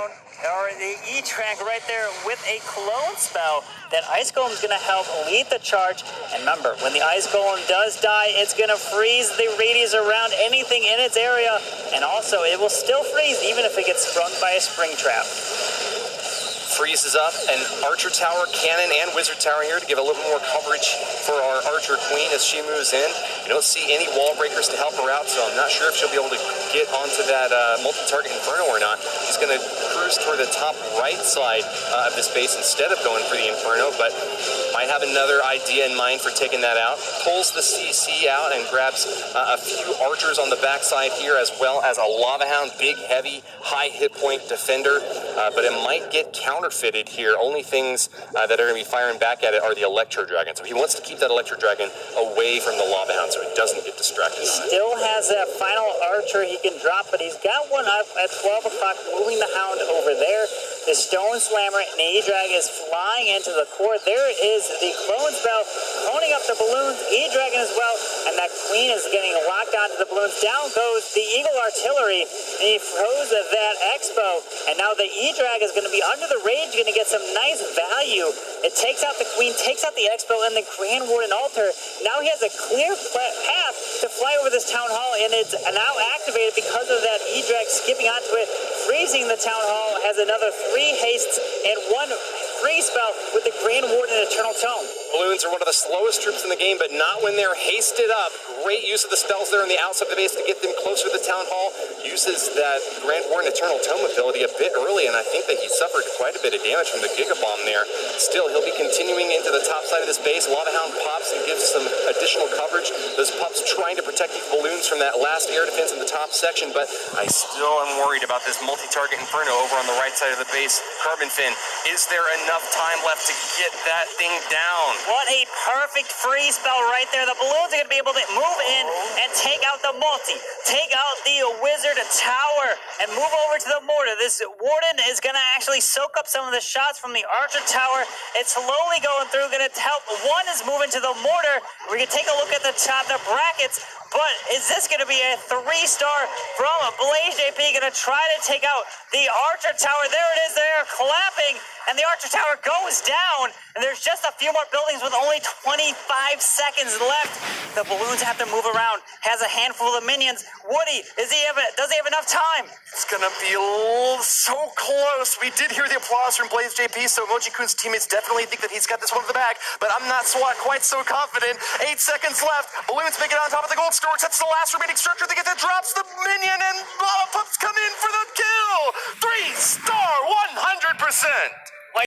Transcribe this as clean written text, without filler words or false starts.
down, or the E-Track right there with a clone spell. That Ice Golem is going to help lead the charge. And remember, when the Ice Golem does die, it's going to freeze the radius around anything in its area. And also, it will still freeze even if it gets sprung by a spring trap. Freezes up an Archer Tower, Cannon, and Wizard Tower here to give a little more coverage for our Archer Queen as she moves in. You don't see any wall breakers to help her out, so I'm not sure if she'll be able to get onto that multi-target Inferno or not. She's going to cruise toward the top right side of this base instead of going for the Inferno, but might have another idea in mind for taking that out. Pulls the CC out and grabs a few Archers on the backside here, as well as a Lava Hound, big, heavy, high hit point defender, but it might get counterfeited here. Only things that are going to be firing back at it are the Electro Dragon. So he wants to keep that Electro Dragon away from the Lava Hound so he doesn't get distracted. He still has that final Archer he can drop, but he's got one up at 12 o'clock, moving the Hound over there. The Stone Slammer and E-Drag is flying into the core. There is the Clone Spell, cloning up the balloons, E-Dragon as well, and that Queen is getting locked onto the balloons. Down goes the Eagle Artillery, and he froze that Expo, and now the E-Drag is going to be under the rage, going to get some nice value. It takes out the Queen, takes out the Expo and the Grand Warden Altar. Now he has a clear path to fly over this Town Hall, and it's now activated because of that E-Drag skipping onto it, freezing the Town Hall. Has another 3 hastes and 1 free spell with the Grand Warden Eternal Tome. Balloons are one of the slowest troops in the game, but not when they're hasted up. Great use of the spells there on the outside of the base to get them closer to the Town Hall. Uses that Grand Warden Eternal Tome ability a bit early, and I think that he suffered quite a bit of damage from the Giga Bomb there. Still, he'll be continuing into the top side of this base. Lava Hound pops and gives some additional coverage. Those pups trying to protect these balloons from that last air defense in the top section, but I still am worried about this multi-target Inferno over on the right side of the base. Carbon Fin, is there enough time left to get that thing down? What a perfect free spell right there. The balloons are going to be able to move in and take out the multi, take out the Wizard Tower, and move over to the mortar. This Warden is going to actually soak up some of the shots from the Archer Tower. It's slowly going through, going to help. One is moving to the mortar. We're going to take a look at the top, the brackets. But is this going to be a 3-star from Blaze JP? Going to try to take out the Archer Tower. There it is. They're clapping. And the Archer Tower goes down. And there's just a few more buildings with only 25 seconds left. The balloons have to move around. Has a handful of minions. Woody, does he have enough time? It's gonna be so close. We did hear the applause from Blaze JP, so Emoji Kun's teammates definitely think that he's got this one in the bag, but I'm not quite so confident. 8 seconds left. Balloons make it on top of the gold store. That's the last remaining structure. They get that drops the minion, and Pups come in for the kill. 3-star, 100%.